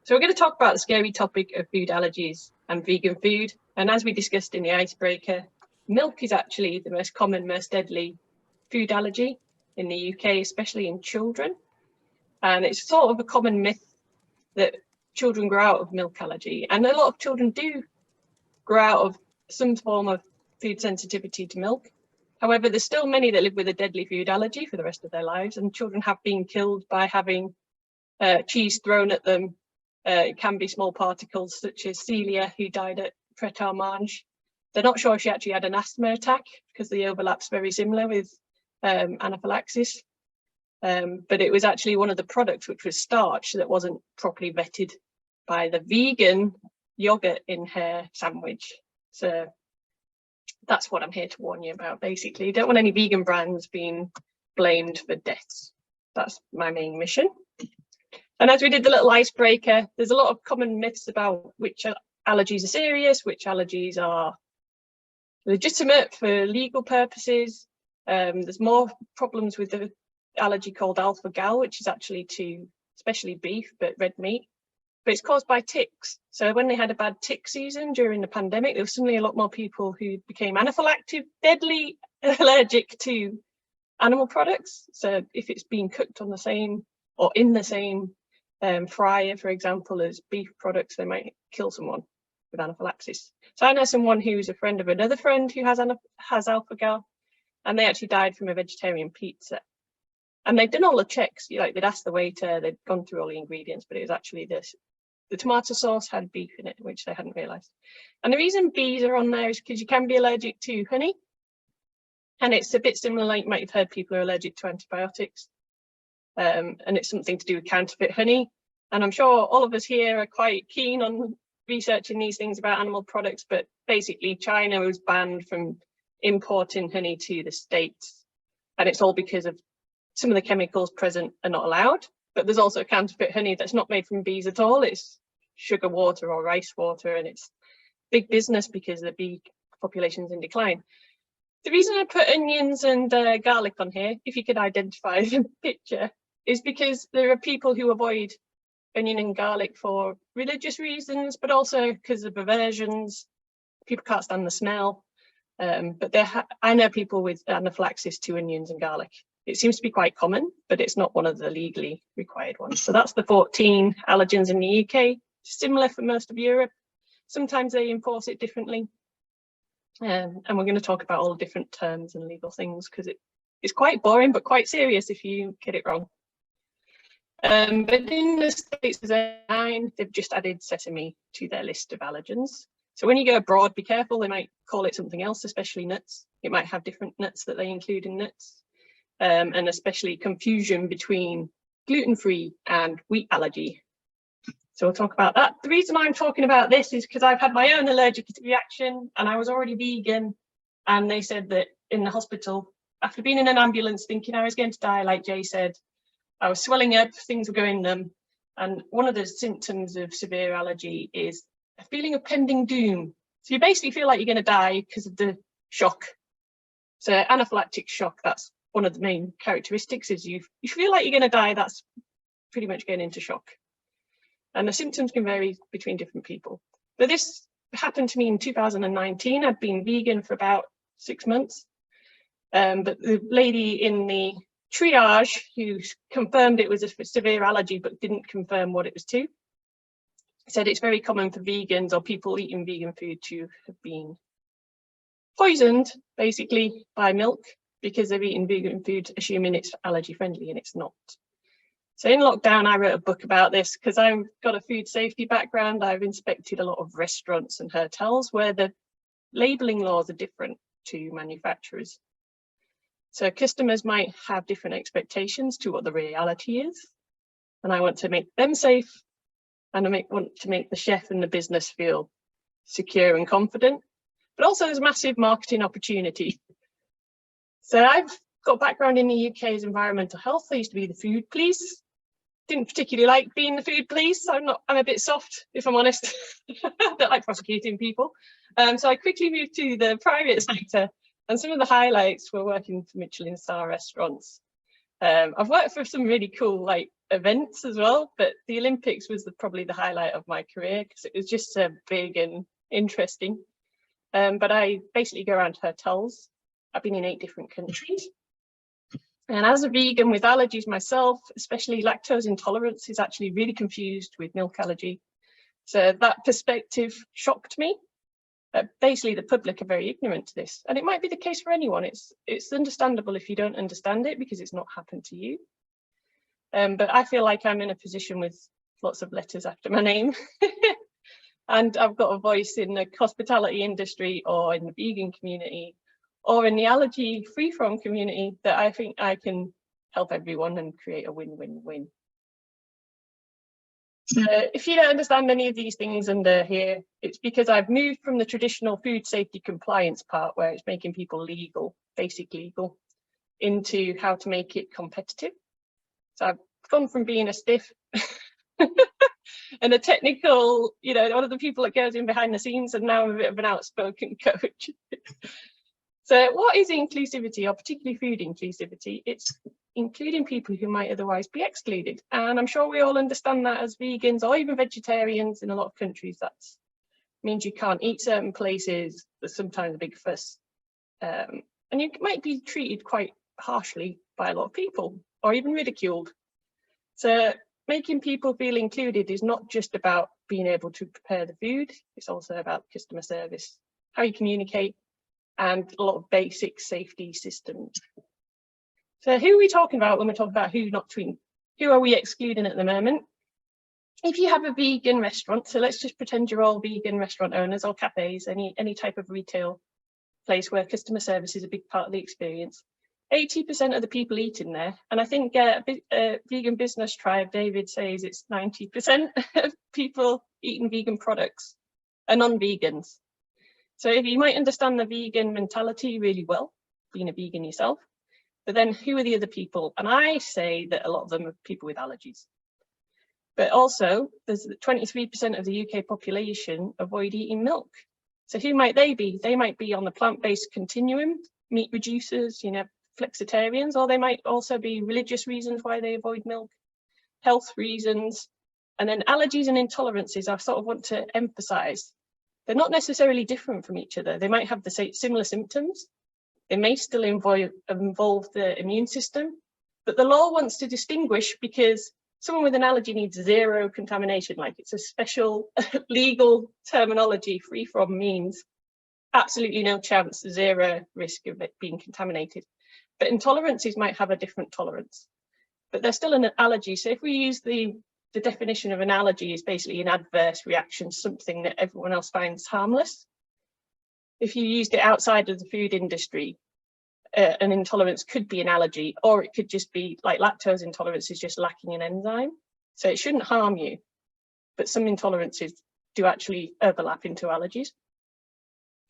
So we're going to talk about the scary topic of food allergies and vegan food. And as we discussed in the icebreaker, milk is actually the most common, most deadly food allergy in the UK, especially in children. And it's sort of a common myth that children grow out of milk allergy. And a lot of children do grow out of some form of food sensitivity to milk. However, there's still many that live with a deadly food allergy for the rest of their lives. And children have been killed by having cheese thrown at them. It can be small particles such as Celia, who died at Pret-a-Manger. They're not sure if she actually had an asthma attack because the overlap's very similar with anaphylaxis. But it was actually one of the products, which was starch, that wasn't properly vetted by the vegan yogurt in her sandwich. So that's what I'm here to warn you about, basically. You don't want any vegan brands being blamed for deaths. That's my main mission. And as we did the little icebreaker, there's a lot of common myths about which allergies are serious, which allergies are legitimate for legal purposes. There's more problems with the allergy called alpha-gal, which is actually to especially beef, but red meat. But it's caused by ticks. So when they had a bad tick season during the pandemic, there was suddenly a lot more people who became anaphylactic, deadly allergic to animal products. So if it's being cooked on the same or in the same fryer, for example, as beef products, they might kill someone with anaphylaxis. So I know someone who's a friend of another friend who has alpha-gal, and they actually died from a vegetarian pizza. And they'd done all the checks, like they'd asked the waiter, they'd gone through all the ingredients, but it was actually this. The tomato sauce had beef in it, which they hadn't realised. And the reason bees are on there is because you can be allergic to honey. And it's a bit similar, like you might have heard people are allergic to antibiotics. And it's something to do with counterfeit honey. And I'm sure all of us here are quite keen on researching these things about animal products, but basically China was banned from importing honey to the States. And it's all because of some of the chemicals present are not allowed. But there's also counterfeit honey that's not made from bees at all. It's sugar water or rice water, and it's big business because the bee population's in decline. The reason I put onions and garlic on here, if you could identify the picture, is because there are people who avoid onion and garlic for religious reasons, but also because of aversions. People can't stand the smell. But I know people with anaphylaxis to onions and garlic. It seems to be quite common, but it's not one of the legally required ones. So that's the 14 allergens in the UK, similar for most of Europe. Sometimes they enforce it differently. And we're going to talk about all the different terms and legal things because it's quite boring, but quite serious if you get it wrong. But in the States, they've just added sesame to their list of allergens. So when you go abroad, be careful, they might call it something else, especially nuts. It might have different nuts that they include in nuts. And especially confusion between gluten-free and wheat allergy. So we'll talk about that. The reason I'm talking about this is because I've had my own allergic reaction and I was already vegan. And they said that in the hospital, after being in an ambulance thinking I was going to die, like Jay said, I was swelling up, things were going numb. And one of the symptoms of severe allergy is a feeling of pending doom. So you basically feel like you're going to die because of the shock. So anaphylactic shock, that's one of the main characteristics is you feel like you're going to die. That's pretty much going into shock. And the symptoms can vary between different people. But this happened to me in 2019. I'd been vegan for about 6 months. But the lady in the triage who confirmed it was a severe allergy but didn't confirm what it was to said it's very common for vegans or people eating vegan food to have been poisoned basically by milk because they've eaten vegan food assuming it's allergy friendly and it's not. So in lockdown, I wrote a book about this because I've got a food safety background. I've inspected a lot of restaurants and hotels where the labelling laws are different to manufacturers. So customers might have different expectations to what the reality is. And I want to make them safe and I want to make the chef and the business feel secure and confident. But also there's massive marketing opportunity. So I've got background in the UK's environmental health. I used to be the food police. Didn't particularly like being the food police. I'm a bit soft, if I'm honest. I don't like prosecuting people. So I quickly moved to the private sector, and some of the highlights were working for Michelin star restaurants. I've worked for some really cool, like events as well, but the Olympics was probably the highlight of my career because it was just so big and interesting. But I basically go around to hotels. I've been in 8 different countries. And as a vegan with allergies myself, especially lactose intolerance, is actually really confused with milk allergy. So that perspective shocked me. Basically, the public are very ignorant to this. And it might be the case for anyone. It's understandable if you don't understand it because it's not happened to you. But I feel like I'm in a position with lots of letters after my name. And I've got a voice in the hospitality industry or in the vegan community or in the allergy free-from community that I think I can help everyone and create a win-win-win. So if you don't understand any of these things under here, it's because I've moved from the traditional food safety compliance part where it's making people legal, basic legal, into how to make it competitive. So I've gone from being a stiff and a technical, you know, one of the people that goes in behind the scenes, and now I'm a bit of an outspoken coach. So what is inclusivity, or particularly food inclusivity? It's including people who might otherwise be excluded. And I'm sure we all understand that as vegans or even vegetarians in a lot of countries, that means you can't eat certain places. There's sometimes a big fuss. And you might be treated quite harshly by a lot of people or even ridiculed. So making people feel included is not just about being able to prepare the food. It's also about customer service, how you communicate, and a lot of basic safety systems. So who are we talking about when we talk about who are we excluding at the moment? If you have a vegan restaurant, so let's just pretend you're all vegan restaurant owners or cafes, any type of retail place where customer service is a big part of the experience. 80% of the people eat in there, and I think Vegan Business Tribe, David says it's 90% of people eating vegan products are non-vegans. So if you might understand the vegan mentality really well, being a vegan yourself, but then who are the other people? And I say that a lot of them are people with allergies. But also, there's 23% of the UK population avoid eating milk. So who might they be? They might be on the plant-based continuum, meat reducers, you know, flexitarians, or they might also be religious reasons why they avoid milk, health reasons. And then allergies and intolerances, I sort of want to emphasize, they're not necessarily different from each other. They might have the same similar symptoms. They may still involve the immune system, but the law wants to distinguish because someone with an allergy needs zero contamination, like it's a special legal terminology. Free from means absolutely no chance, zero risk of it being contaminated. But intolerances might have a different tolerance, but they're still an allergy. So if we use the definition of an allergy is basically an adverse reaction, something that everyone else finds harmless. If you used it outside of the food industry, an intolerance could be an allergy, or it could just be like lactose intolerance is just lacking an enzyme. So it shouldn't harm you, but some intolerances do actually overlap into allergies.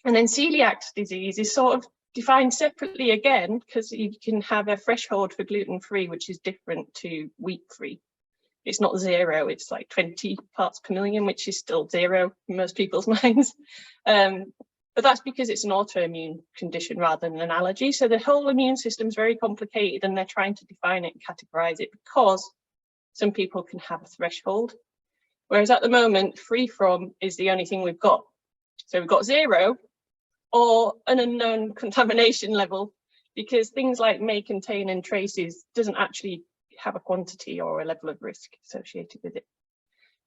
And then celiac disease is sort of defined separately again, because you can have a threshold for gluten-free, which is different to wheat-free. It's not zero, it's like 20 parts per million, which is still zero in most people's minds. But that's because it's an autoimmune condition rather than an allergy. So the whole immune system is very complicated, and they're trying to define it and categorize it because some people can have a threshold. Whereas at the moment, free from is the only thing we've got. So we've got zero or an unknown contamination level, because things like may contain and traces doesn't actually have a quantity or a level of risk associated with it.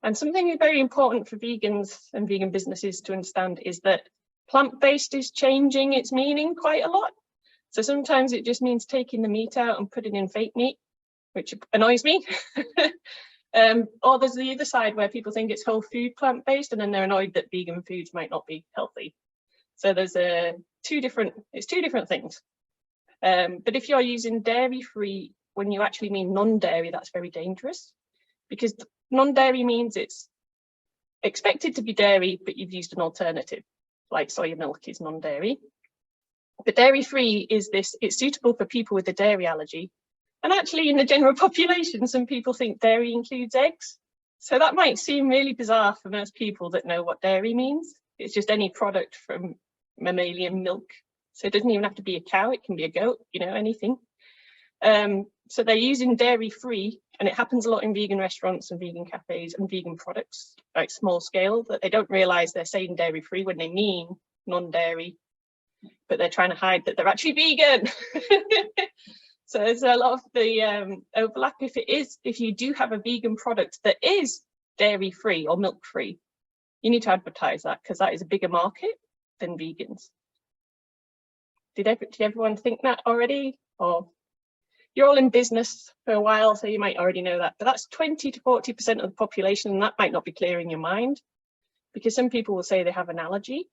And something very important for vegans and vegan businesses to understand is that plant-based is changing its meaning quite a lot. So sometimes it just means taking the meat out and putting in fake meat, which annoys me. Or there's the other side where people think it's whole food plant-based, and then they're annoyed that vegan foods might not be healthy. So there's two different things. But if you're using dairy-free, when you actually mean non-dairy, that's very dangerous, because non-dairy means it's expected to be dairy, but you've used an alternative, like soya milk is non-dairy. But dairy-free is this, it's suitable for people with a dairy allergy. And actually in the general population, some people think dairy includes eggs. So that might seem really bizarre for most people that know what dairy means. It's just any product from mammalian milk. So it doesn't even have to be a cow, it can be a goat, you know, anything. So they're using dairy-free And it happens a lot in vegan restaurants and vegan cafes and vegan products, like small scale, that they don't realize they're saying dairy free when they mean non-dairy, but they're trying to hide that they're actually vegan. So there's a lot of the overlap. If you do have a vegan product that is dairy free or milk free, you need to advertise that, because that is a bigger market than vegans. Did everyone think that already? Or you're all in business for a while, so you might already know that, but that's 20 to 40% of the population, and that might not be clear in your mind, because some people will say they have an allergy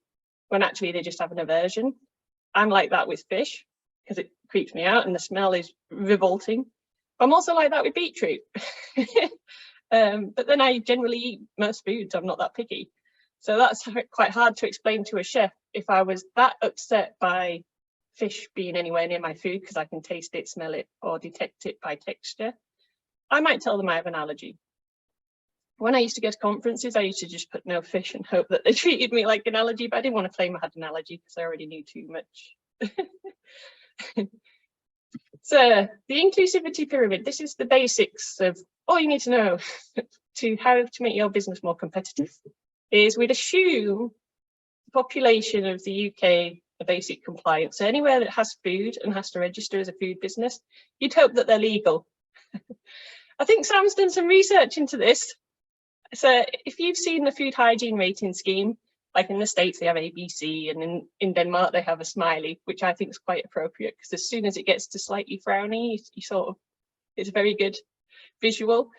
when actually they just have an aversion. I'm like that with fish, because it creeps me out and the smell is revolting. I'm also like that with beetroot. But then I generally eat most foods. I'm not that picky. So that's quite hard to explain to a chef if I was that upset by fish being anywhere near my food, because I can taste it, smell it, or detect it by texture. I might tell them I have an allergy. When I used to go to conferences, I used to just put no fish and hope that they treated me like an allergy, but I didn't want to claim I had an allergy because I already knew too much. So the inclusivity pyramid, this is the basics of all you need to know to how to make your business more competitive. Is we'd assume the population of the UK are basic compliance. So anywhere that has food and has to register as a food business, you'd hope that they're legal. I think Sam's done some research into this. So if you've seen the food hygiene rating scheme, like in the States, they have ABC, and in Denmark, they have a smiley, which I think is quite appropriate, because as soon as it gets to slightly frowny, you sort of, it's a very good visual.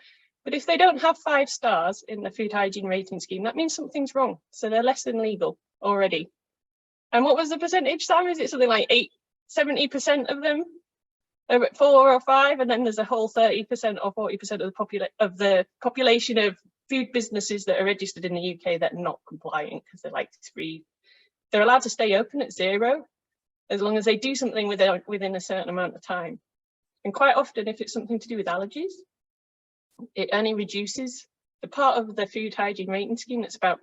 But if they don't have 5 stars in the food hygiene rating scheme, that means something's wrong. So they're less than legal already. And what was the percentage, Sam? Is it something like 70% of them are at 4 or 5, and then there's a whole 30% or 40% of the population of food businesses that are registered in the UK that are not compliant, because they're like 3. They're allowed to stay open at 0 as long as they do something within a certain amount of time. And quite often, if it's something to do with allergies, it only reduces the part of the food hygiene rating scheme that's about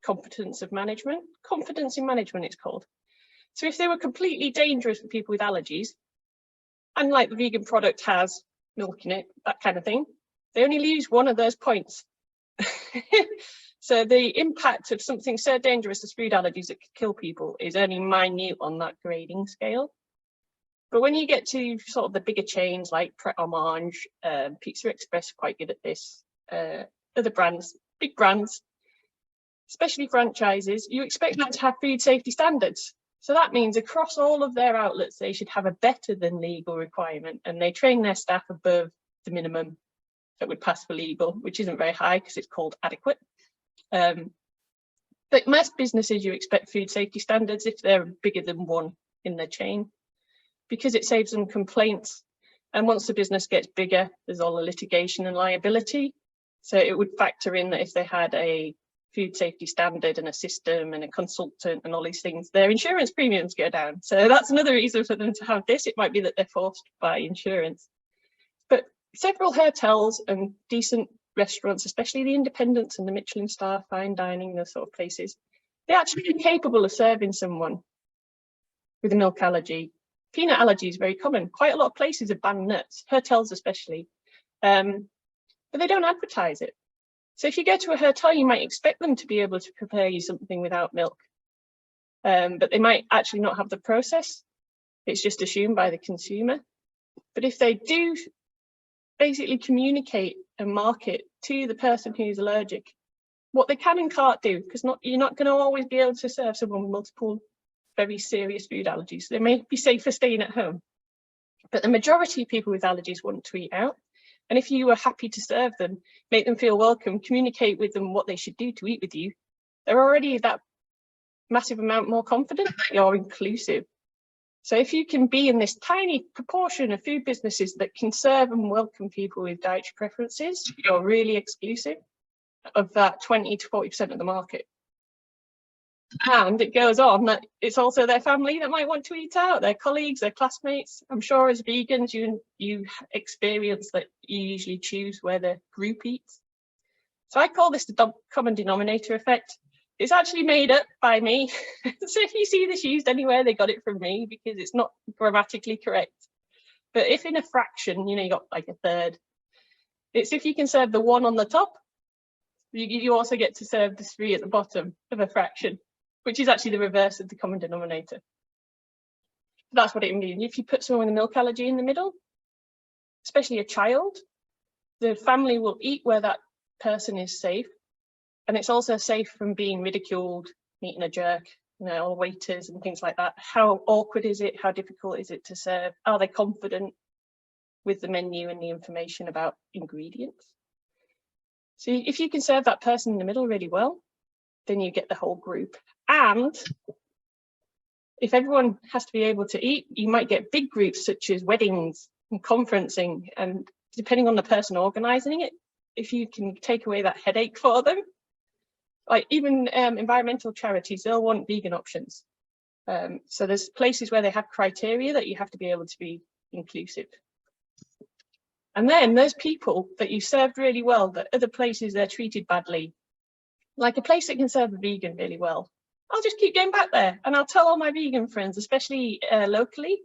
competence of management. Confidence in management, it's called. So if they were completely dangerous for people with allergies, and like the vegan product has milk in it, that kind of thing, they only lose 1 of those points. So the impact of something so dangerous as food allergies that could kill people is only minute on that grading scale. But when you get to sort of the bigger chains like Pret a Manger, Pizza Express, quite good at this, other brands, big brands, especially franchises, you expect them to have food safety standards. So that means across all of their outlets, they should have a better than legal requirement, and they train their staff above the minimum that would pass for legal, which isn't very high because it's called adequate. But most businesses, you expect food safety standards if they're bigger than 1 in their chain, because it saves them complaints. And once the business gets bigger, there's all the litigation and liability. So it would factor in that if they had a food safety standard and a system and a consultant and all these things, their insurance premiums go down. So that's another reason for them to have this. It might be that they're forced by insurance. But several hotels and decent restaurants, especially the independents and the Michelin star, fine dining, those sort of places, they're actually capable of serving someone with a milk allergy. Peanut allergy is very common. Quite a lot of places have banned nuts, hotels especially, but they don't advertise it. So if you go to a hotel, you might expect them to be able to prepare you something without milk, but they might actually not have the process. It's just assumed by the consumer. But if they do basically communicate and market to the person who's allergic what they can and can't do, because you're not going to always be able to serve someone with multiple very serious food allergies. They may be safer staying at home, but the majority of people with allergies want to eat out. And if you are happy to serve them, make them feel welcome, communicate with them what they should do to eat with you, they're already that massive amount more confident that you're inclusive. So if you can be in this tiny proportion of food businesses that can serve and welcome people with dietary preferences, you're really exclusive of that 20 to 40% of the market. And it goes on that it's also their family that might want to eat out, their colleagues, their classmates. I'm sure as vegans, you experience that you usually choose where the group eats. So I call this the common denominator effect. It's actually made up by me. So if you see this used anywhere, they got it from me because it's not grammatically correct. But if in a fraction, you got like a third, It's if you can serve the 1 on the top, you also get to serve the 3 at the bottom of a fraction, which is actually the reverse of the common denominator. That's what it means. If you put someone with a milk allergy in the middle, especially a child, the family will eat where that person is safe. And it's also safe from being ridiculed, meeting a jerk, or waiters and things like that. How awkward is it? How difficult is it to serve? Are they confident with the menu and the information about ingredients? So if you can serve that person in the middle really well, then you get the whole group. And if everyone has to be able to eat, you might get big groups such as weddings and conferencing. And depending on the person organizing it, if you can take away that headache for them, like even environmental charities, they'll want vegan options. So there's places where they have criteria that you have to be able to be inclusive. And then there's people that you served really well, that other places they're treated badly. Like a place that can serve a vegan really well, I'll just keep going back there and I'll tell all my vegan friends, especially locally.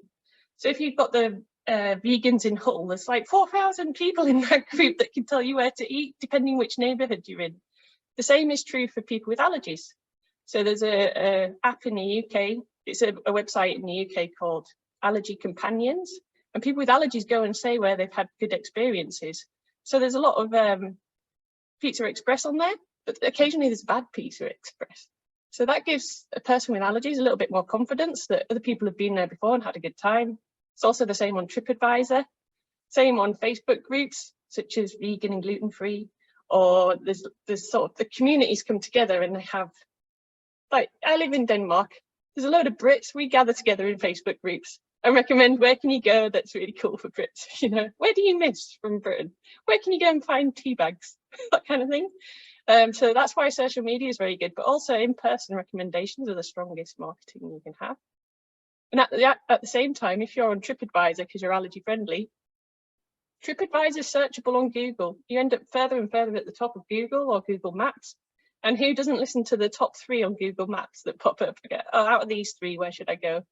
So if you've got the vegans in Hull, there's like 4,000 people in that group that can tell you where to eat, depending which neighbourhood you're in. The same is true for people with allergies. So there's a app in the UK, it's a website in the UK called Allergy Companions, and people with allergies go and say where they've had good experiences. So there's a lot of Pizza Express on there, but occasionally there's bad Pizza Express. So that gives a person with allergies a little bit more confidence that other people have been there before and had a good time. It's also the same on TripAdvisor, same on Facebook groups, such as vegan and gluten-free, or there's sort of the communities come together and they have, like, I live in Denmark, there's a load of Brits, we gather together in Facebook groups and recommend where can you go that's really cool for Brits, where do you miss from Britain? Where can you go and find tea bags? That kind of thing. So that's why social media is very good, but also in-person recommendations are the strongest marketing you can have. And at the same time, if you're on TripAdvisor because you're allergy friendly, TripAdvisor is searchable on Google. You end up further and further at the top of Google or Google Maps. And who doesn't listen to the top 3 on Google Maps that pop up? Oh, out of these 3, where should I go?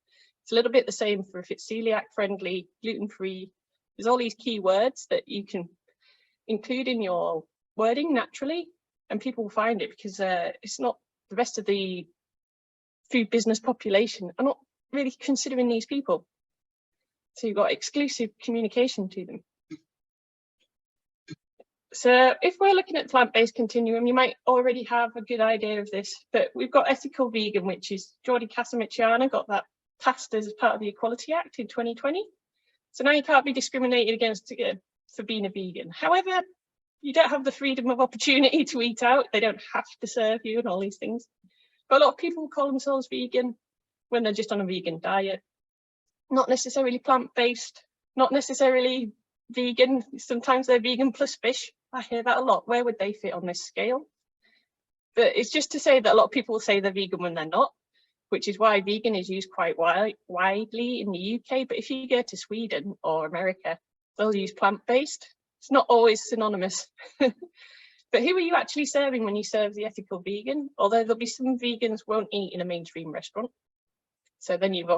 It's a little bit the same for if it's celiac friendly, gluten-free. There's all these keywords that you can include in your wording naturally, and people will find it because it's not the rest of the food business population are not really considering these people. So you've got exclusive communication to them. So if we're looking at plant-based continuum, you might already have a good idea of this, but we've got ethical vegan, which is Jordi Casamichiana got that passed as part of the Equality Act in 2020. So now you can't be discriminated against for being a vegan. However, you don't have the freedom of opportunity to eat out. They don't have to serve you and all these things. But a lot of people call themselves vegan when they're just on a vegan diet, not necessarily plant-based, not necessarily vegan. Sometimes they're vegan plus fish. I hear that a lot. Where would they fit on this scale? But it's just to say that a lot of people say they're vegan when they're not, which is why vegan is used quite widely in the UK. But if you go to Sweden or America, they'll use plant-based. It's not always synonymous. But who are you actually serving when you serve the ethical vegan? Although there'll be some vegans won't eat in a mainstream restaurant. So then you've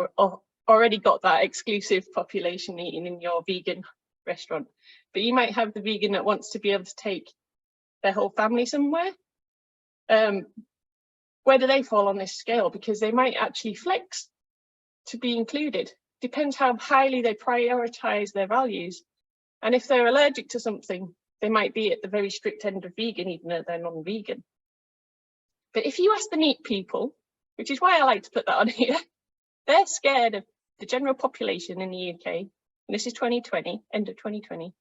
already got that exclusive population eating in your vegan restaurant. But you might have the vegan that wants to be able to take their whole family somewhere. Where do they fall on this scale? Because they might actually flex to be included. Depends how highly they prioritize their values. And if they're allergic to something, they might be at the very strict end of vegan, even though they're non-vegan. But if you ask the neat people, which is why I like to put that on here, they're scared of the general population in the UK, and this is 2020, end of 2020,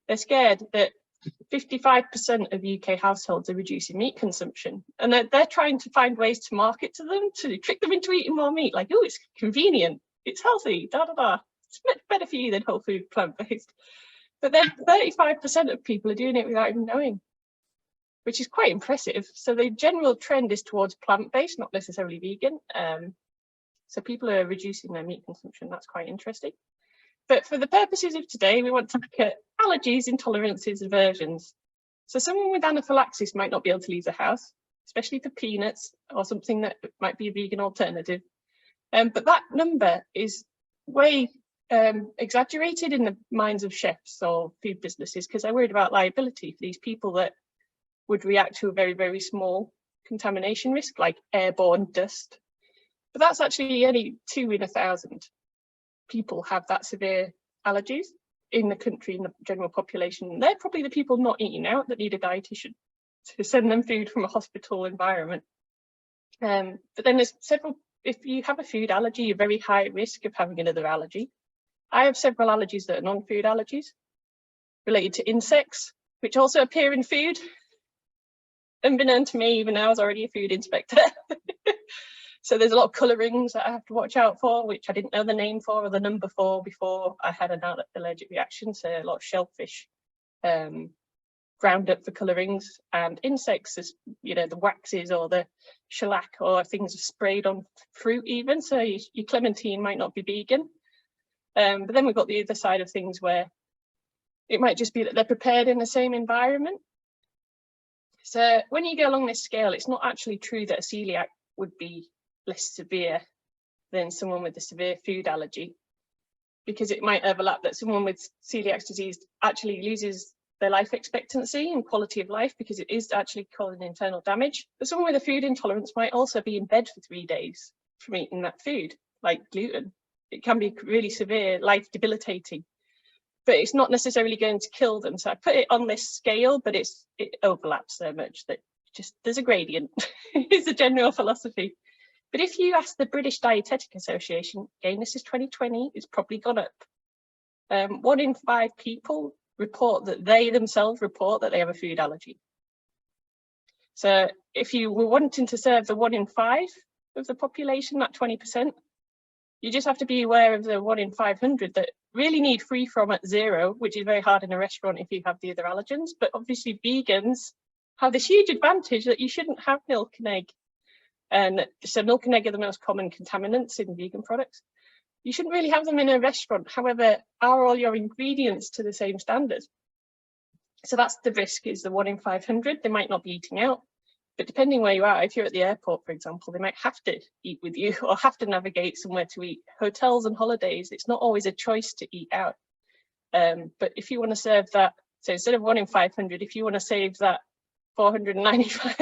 they're scared that 55% of UK households are reducing meat consumption, and they're trying to find ways to market to them, to trick them into eating more meat, like, oh, it's convenient, it's healthy, it's much better for you than whole food, plant-based. But then 35% of people are doing it without even knowing, which is quite impressive. So the general trend is towards plant-based, not necessarily vegan. So people are reducing their meat consumption. That's quite interesting. But for the purposes of today, we want to look at allergies, intolerances, aversions. So someone with anaphylaxis might not be able to leave the house, especially for peanuts or something that might be a vegan alternative. But that number is way exaggerated in the minds of chefs or food businesses because they're worried about liability for these people that would react to a very, very small contamination risk, like airborne dust. But that's actually only 2 in 1,000 people have that severe allergies in the country, in the general population. They're probably the people not eating out that need a dietitian to send them food from a hospital environment. But then there's several, if you have a food allergy, you're very high risk of having another allergy. I have several allergies that are non-food allergies related to insects, which also appear in food. Unbeknown to me, even though I was already a food inspector. So there's a lot of colorings that I have to watch out for, which I didn't know the name for or the number for before I had an allergic reaction. So a lot of shellfish, ground up for colorings, and insects, as you know, the waxes or the shellac or things are sprayed on fruit even. So your clementine might not be vegan. But then we've got the other side of things where it might just be that they're prepared in the same environment. So when you go along this scale, it's not actually true that a celiac would be less severe than someone with a severe food allergy, because it might overlap that someone with celiac disease actually loses their life expectancy and quality of life because it is actually causing internal damage. But someone with a food intolerance might also be in bed for 3 days from eating that food, like gluten. It can be really severe, life debilitating, but it's not necessarily going to kill them. So I put it on this scale, but it overlaps so much that just there's a gradient. It's a general philosophy. But if you ask the British Dietetic Association, again, this is 2020, it's probably gone up. 1 in 5 people report that they themselves report that they have a food allergy. So if you were wanting to serve the 1 in 5 of the population, that 20%, you just have to be aware of the 1 in 500 that really need free from at 0, which is very hard in a restaurant if you have the other allergens. But obviously vegans have this huge advantage that you shouldn't have milk and egg. And so milk and egg are the most common contaminants in vegan products. You shouldn't really have them in a restaurant. However, are all your ingredients to the same standard? So that's the risk, is the 1 in 500. They might not be eating out. But depending where you are, if you're at the airport, for example, they might have to eat with you or have to navigate somewhere to eat. Hotels and holidays, it's not always a choice to eat out. But if you want to serve that, so instead of 1 in 500, if you want to save that 495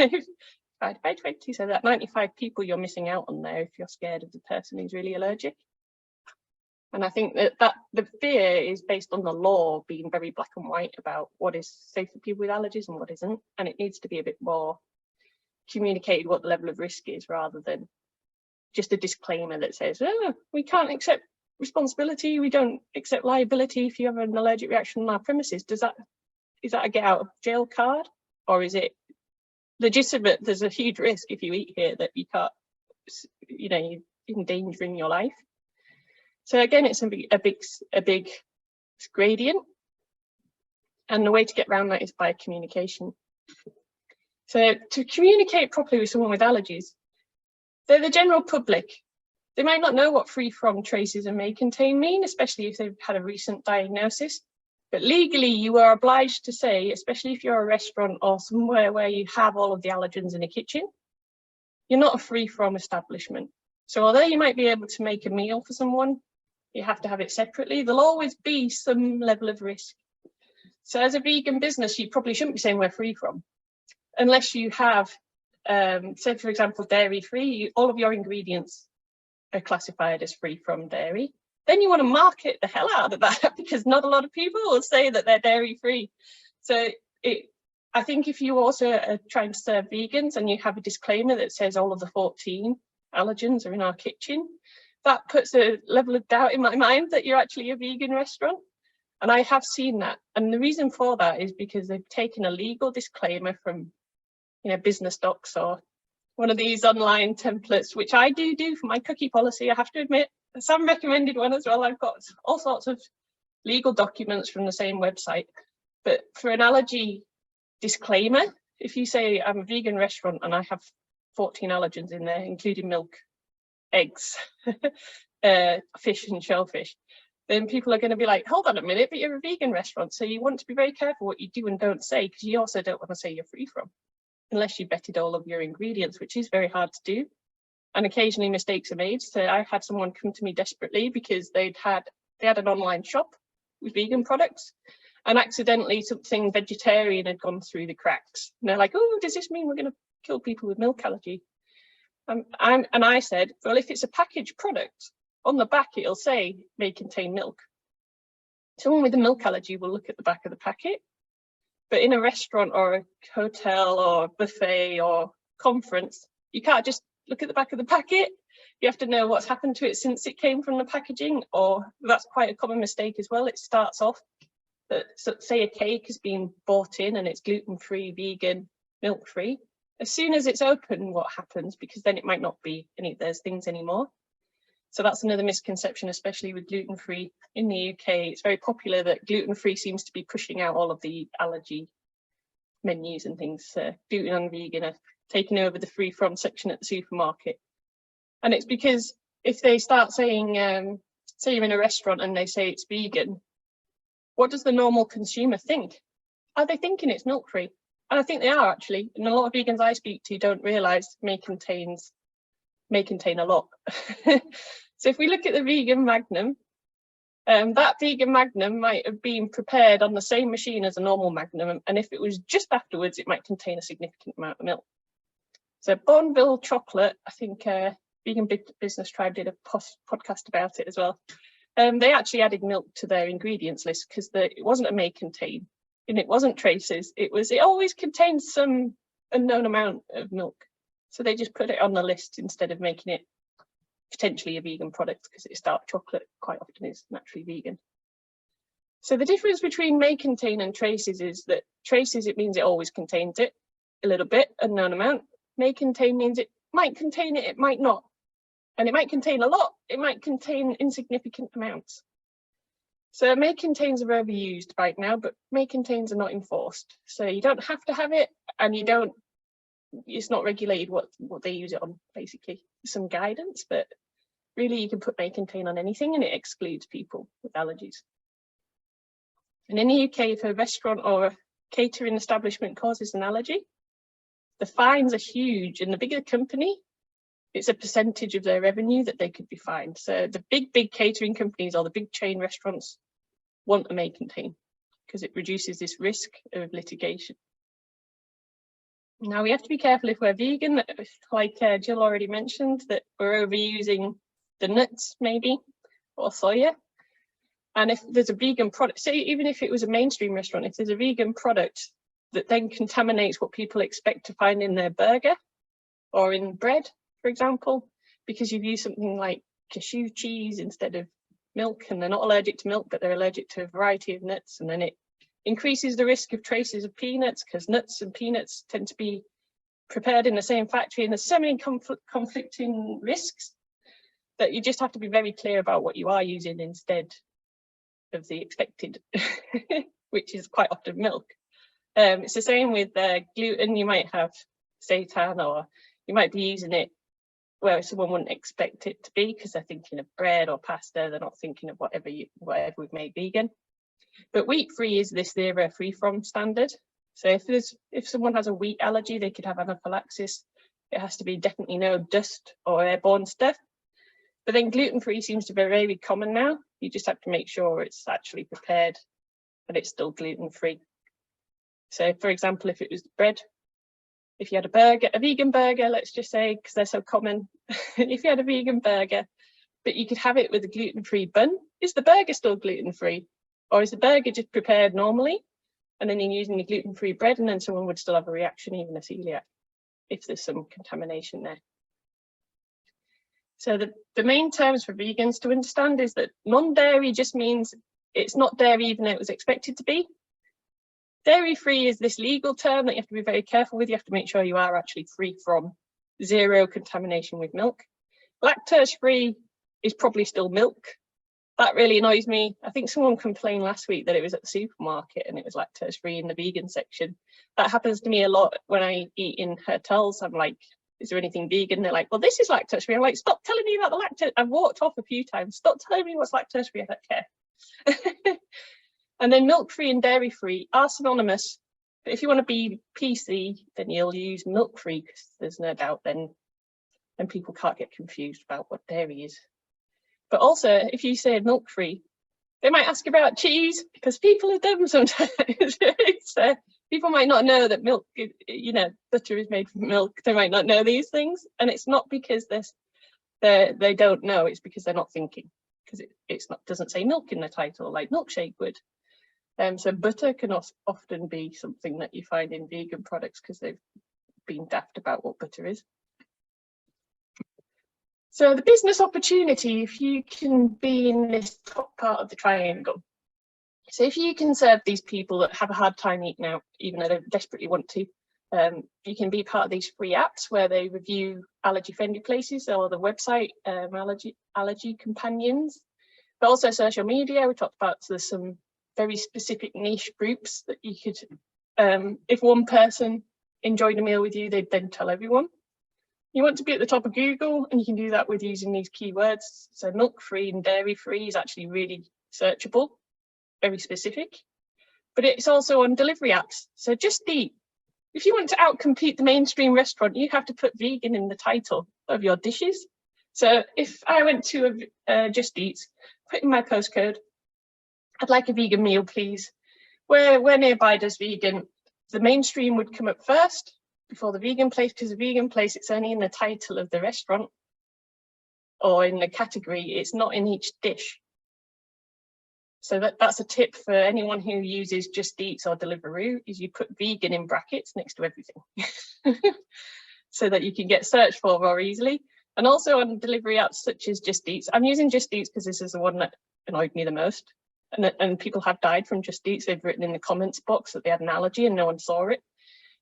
divided by 20, so that 95 people you're missing out on there if you're scared of the person who's really allergic. And I think that the fear is based on the law being very black and white about what is safe for people with allergies and what isn't. And it needs to be a bit more communicated what the level of risk is, rather than just a disclaimer that says, oh, we can't accept responsibility, we don't accept liability if you have an allergic reaction on our premises. Is that a get out of jail card, or is it legitimate? There's a huge risk if you eat here that you can't, you know, you're endangering your life. So again, it's a big gradient, and the way to get around that is by communication. So to communicate properly with someone with allergies, they're the general public. They might not know what free from traces and may contain mean, especially if they've had a recent diagnosis. But legally, you are obliged to say, especially if you're a restaurant or somewhere where you have all of the allergens in a kitchen, you're not a free from establishment. So although you might be able to make a meal for someone, you have to have it separately. There'll always be some level of risk. So as a vegan business, you probably shouldn't be saying we're free from, unless you have, say for example, dairy free, all of your ingredients are classified as free from dairy. Then you want to market the hell out of that, because not a lot of people will say that they're dairy free. So I think if you also are trying to serve vegans and you have a disclaimer that says all of the 14 allergens are in our kitchen, that puts a level of doubt in my mind that you're actually a vegan restaurant. And I have seen that. And the reason for that is because they've taken a legal disclaimer from, you know, Business Docs or one of these online templates, which I do for my cookie policy, I have to admit. Some recommended one as well. I've got all sorts of legal documents from the same website. But for an allergy disclaimer, if you say I'm a vegan restaurant and I have 14 allergens in there, including milk, eggs, fish and shellfish, then people are going to be like, hold on a minute, but you're a vegan restaurant, so you want to be very careful what you do and don't say, because you also don't want to say you're free from, unless you vetted all of your ingredients, which is very hard to do. And occasionally mistakes are made. So I had someone come to me desperately because they'd had they had an online shop with vegan products, and accidentally something vegetarian had gone through the cracks. And they're like, oh, does this mean we're going to kill people with milk allergy? And I said, well, if it's a packaged product, on the back it'll say may contain milk. Someone with a milk allergy will look at the back of the packet, but in a restaurant or a hotel or a buffet or conference, you can't just look at the back of the packet. You have to know what's happened to it since it came from the packaging, or that's quite a common mistake as well. It starts off that, so say a cake has been bought in and it's gluten-free, vegan, milk-free. As soon as it's open, what happens? Because then it might not be any of those things anymore. So that's another misconception, especially with gluten-free in the UK. It's very popular that gluten-free seems to be pushing out all of the allergy menus and things. Gluten and vegan are taking over the free from section at the supermarket. And it's because if they start saying, say you're in a restaurant and they say it's vegan, what does the normal consumer think? Are they thinking it's milk-free? And I think they are actually. And a lot of vegans I speak to don't realise may contain a lot. So if we look at the vegan Magnum, that vegan Magnum might have been prepared on the same machine as a normal Magnum, and if it was just afterwards, it might contain a significant amount of milk. So Bonville chocolate, I think Vegan Business Tribe did a podcast about it as well. They actually added milk to their ingredients list because it wasn't a may contain, and it wasn't traces. It always contains some unknown amount of milk. So they just put it on the list instead of making it potentially a vegan product, because it's dark chocolate quite often is naturally vegan. So the difference between may contain and traces is that traces, it means it always contains it a little bit, unknown amount. May contain means it might contain it, it might not. And it might contain a lot, it might contain insignificant amounts. So may contains are overused right now, but may contains are not enforced. So you don't have to have it, and it's not regulated what they use it on, basically. Some guidance, but really you can put may contain on anything and it excludes people with allergies. And in the UK, if a restaurant or a catering establishment causes an allergy, the fines are huge, and the bigger the company, it's a percentage of their revenue that they could be fined. So the big catering companies or the big chain restaurants want a may contain because it reduces this risk of litigation. Now we have to be careful if we're vegan, like Jill already mentioned, that we're overusing the nuts maybe, or soya. And if there's a vegan product, say even if it was a mainstream restaurant, if there's a vegan product that then contaminates what people expect to find in their burger or in bread, for example, because you've used something like cashew cheese instead of milk, and they're not allergic to milk, but they're allergic to a variety of nuts, and then it increases the risk of traces of peanuts, because nuts and peanuts tend to be prepared in the same factory, and there's so many conflicting risks that you just have to be very clear about what you are using instead of the expected, which is quite often milk. It's the same with gluten. You might have seitan, or you might be using it where someone wouldn't expect it to be because they're thinking of bread or pasta. They're not thinking of whatever we've made vegan. But wheat-free is this zero free from standard. So if someone has a wheat allergy, they could have anaphylaxis. It has to be definitely no dust or airborne stuff. But then gluten-free seems to be very common now. You just have to make sure it's actually prepared and it's still gluten-free. So for example, if it was bread, if you had a vegan burger, let's just say, because they're so common, if you had a vegan burger, but you could have it with a gluten-free bun, is the burger still gluten-free? Or is the burger just prepared normally, and then you're using the gluten-free bread, and then someone would still have a reaction, even a celiac, if there's some contamination there. So the main terms for vegans to understand is that non-dairy just means it's not dairy even though it was expected to be. Dairy-free is this legal term that you have to be very careful with. You have to make sure you are actually free from zero contamination with milk. Lactose-free is probably still milk. That really annoys me. I think someone complained last week that it was at the supermarket and it was lactose-free in the vegan section. That happens to me a lot when I eat in hotels. I'm like, is there anything vegan? They're like, well, this is lactose-free. I'm like, stop telling me about the lactose. I've walked off a few times. Stop telling me what's lactose-free. I don't care. And then milk-free and dairy-free are synonymous. But if you want to be PC, then you'll use milk-free, because there's no doubt then people can't get confused about what dairy is. But also, if you say milk-free, They might ask about cheese because people are dumb sometimes. People might not know that milk, butter is made from milk. They might not know these things, and it's not because they don't know. It's because they're not thinking, because it's not doesn't say milk in the title like milkshake would. So butter can often be something that you find in vegan products because they've been daft about what butter is. So the business opportunity, if you can be in this top part of the triangle. So if you can serve these people that have a hard time eating out, even though they desperately want to, you can be part of these free apps where they review allergy-friendly places, or the website allergy companions, but also social media. We talked about, so there's some very specific niche groups that you could, if one person enjoyed a meal with you, they'd then tell everyone. You want to be at the top of Google, and you can do that with using these keywords. So milk-free and dairy-free is actually really searchable, very specific. But it's also on delivery apps. So Just Eat. If you want to outcompete the mainstream restaurant, you have to put vegan in the title of your dishes. So if I went to a Just Eat, put in my postcode, I'd like a vegan meal, please. Where nearby does vegan? The mainstream would come up first before the vegan place, because the vegan place, it's only in the title of the restaurant or in the category. It's not in each dish. So that's a tip for anyone who uses Just Eat or Deliveroo, is you put vegan in brackets next to everything so that you can get searched for more easily. And also on delivery apps such as Just Eat. I'm using Just Eat because this is the one that annoyed me the most. And people have died from Just Eat. They've written in the comments box that they had an allergy and no one saw it.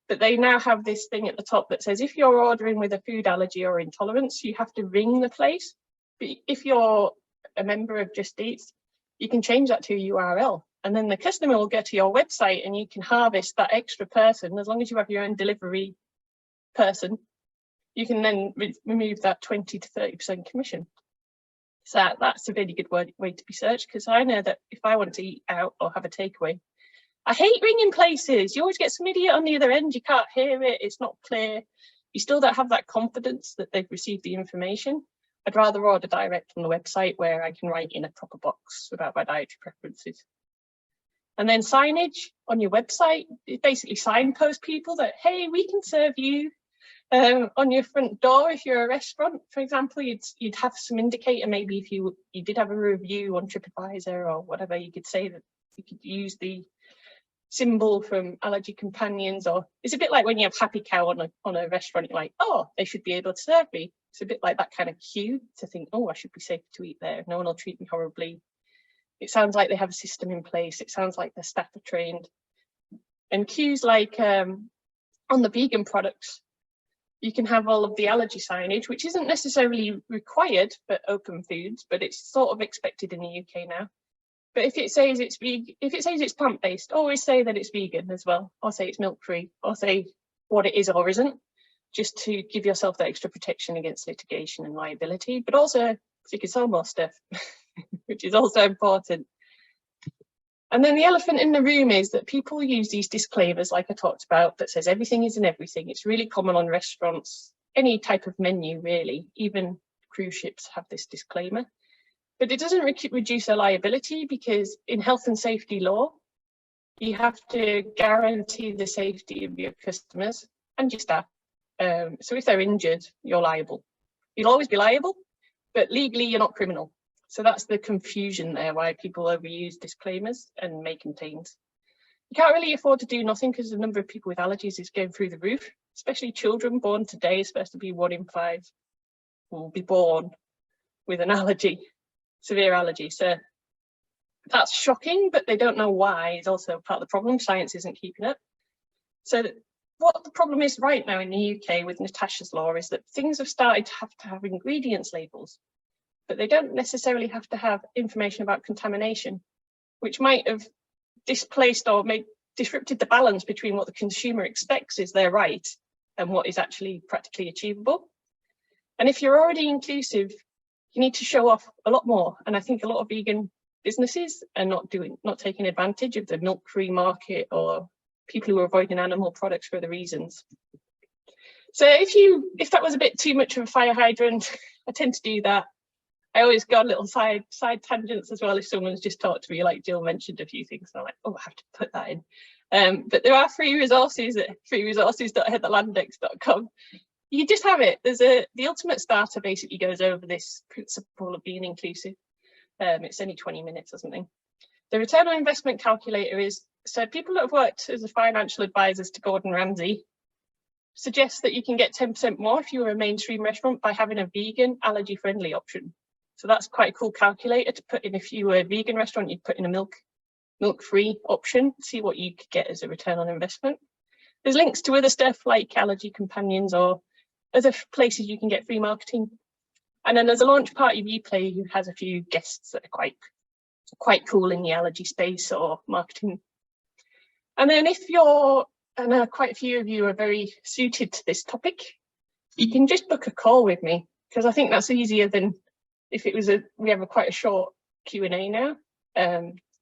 But they now have this thing at the top that says if you're ordering with a food allergy or intolerance, you have to ring the place. But if you're a member of Just Eat, you can change that to a URL, and then the customer will go to your website and you can harvest that extra person. As long as you have your own delivery person, you can then remove that 20 to 30% commission. So that's a really good way to be searched, because I know that if I want to eat out or have a takeaway, I hate ringing places. You always get some idiot on the other end. You can't hear it. It's not clear. You still don't have that confidence that they've received the information. I'd rather order direct from the website where I can write in a proper box about my dietary preferences. And then signage on your website, it basically signpost people that, hey, we can serve you on your front door. If you're a restaurant, for example, you'd have some indicator. Maybe if you did have a review on TripAdvisor or whatever, you could say that you could use the symbol from Allergy Companions. Or it's a bit like when you have Happy Cow on a restaurant, you're like, oh, they should be able to serve me. It's a bit like that kind of cue to think, oh, I should be safe to eat there. No one will treat me horribly. It sounds like they have a system in place. It sounds like their staff are trained. And cues like on the vegan products, you can have all of the allergy signage, which isn't necessarily required for open foods, but it's sort of expected in the UK now. But if it says it's vegan, if it says it's plant-based, always say that it's vegan as well, or say it's milk-free, or say what it is or isn't, just to give yourself that extra protection against litigation and liability, but also so you can sell more stuff, which is also important. And then the elephant in the room is that people use these disclaimers, like I talked about, that says everything is in everything. It's really common on restaurants, any type of menu really, even cruise ships have this disclaimer. But it doesn't reduce their liability, because in health and safety law, you have to guarantee the safety of your customers and your staff. So if they're injured, you're liable. You'll always be liable, but legally you're not criminal. So that's the confusion there, why people overuse disclaimers and make contains. You can't really afford to do nothing, because the number of people with allergies is going through the roof, especially children born today. Is supposed to be 1 in 5 will be born with an allergy, severe allergy. So that's shocking, but they don't know why is also part of the problem. Science isn't keeping up. So what the problem is right now in the UK with Natasha's law is that things have started to have ingredients labels, but they don't necessarily have to have information about contamination, which might have displaced or disrupted the balance between what the consumer expects is their right and what is actually practically achievable. And if you're already inclusive, you need to show off a lot more. And I think a lot of vegan businesses are not taking advantage of the milk-free market, or people who are avoiding animal products for other reasons. So if that was a bit too much of a fire hydrant, I tend to do that. I always go on little side tangents as well if someone's just talked to me, like Jill mentioned a few things, and I'm like, oh, I have to put that in. But there are free resources at freeresources.heatherlandex.com. You just have it. There's the Ultimate Starter basically goes over this principle of being inclusive. It's only 20 minutes or something. The return on investment calculator is, so people that have worked as a financial advisors to Gordon Ramsay suggest that you can get 10% more if you were a mainstream restaurant by having a vegan, allergy-friendly option. So that's quite a cool calculator to put in. If you were a vegan restaurant, you'd put in a milk-free option, see what you could get as a return on investment. There's links to other stuff like Allergy Companions or other places you can get free marketing. And then there's a launch party replay who has a few guests that are quite cool in the allergy space or marketing. And then if you're, and quite a few of you are very suited to this topic, you can just book a call with me, because I think that's easier than if it was we have quite a short Q&A now.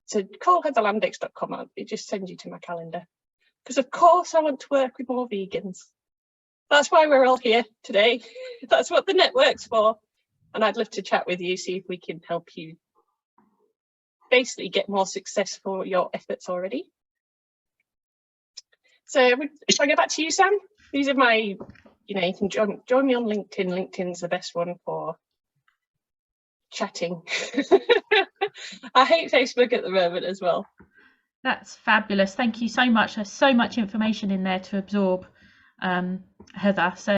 So call heatherlandex.com, it just sends you to my calendar. Because of course I want to work with more vegans. That's why we're all here today. That's what the network's for. And I'd love to chat with you, see if we can help you basically get more success for your efforts already. So if I go back to you, Sam, these are my, you can join me on LinkedIn. LinkedIn's the best one for chatting. I hate Facebook at the moment as well. That's fabulous. Thank you so much. There's so much information in there to absorb, Heather. So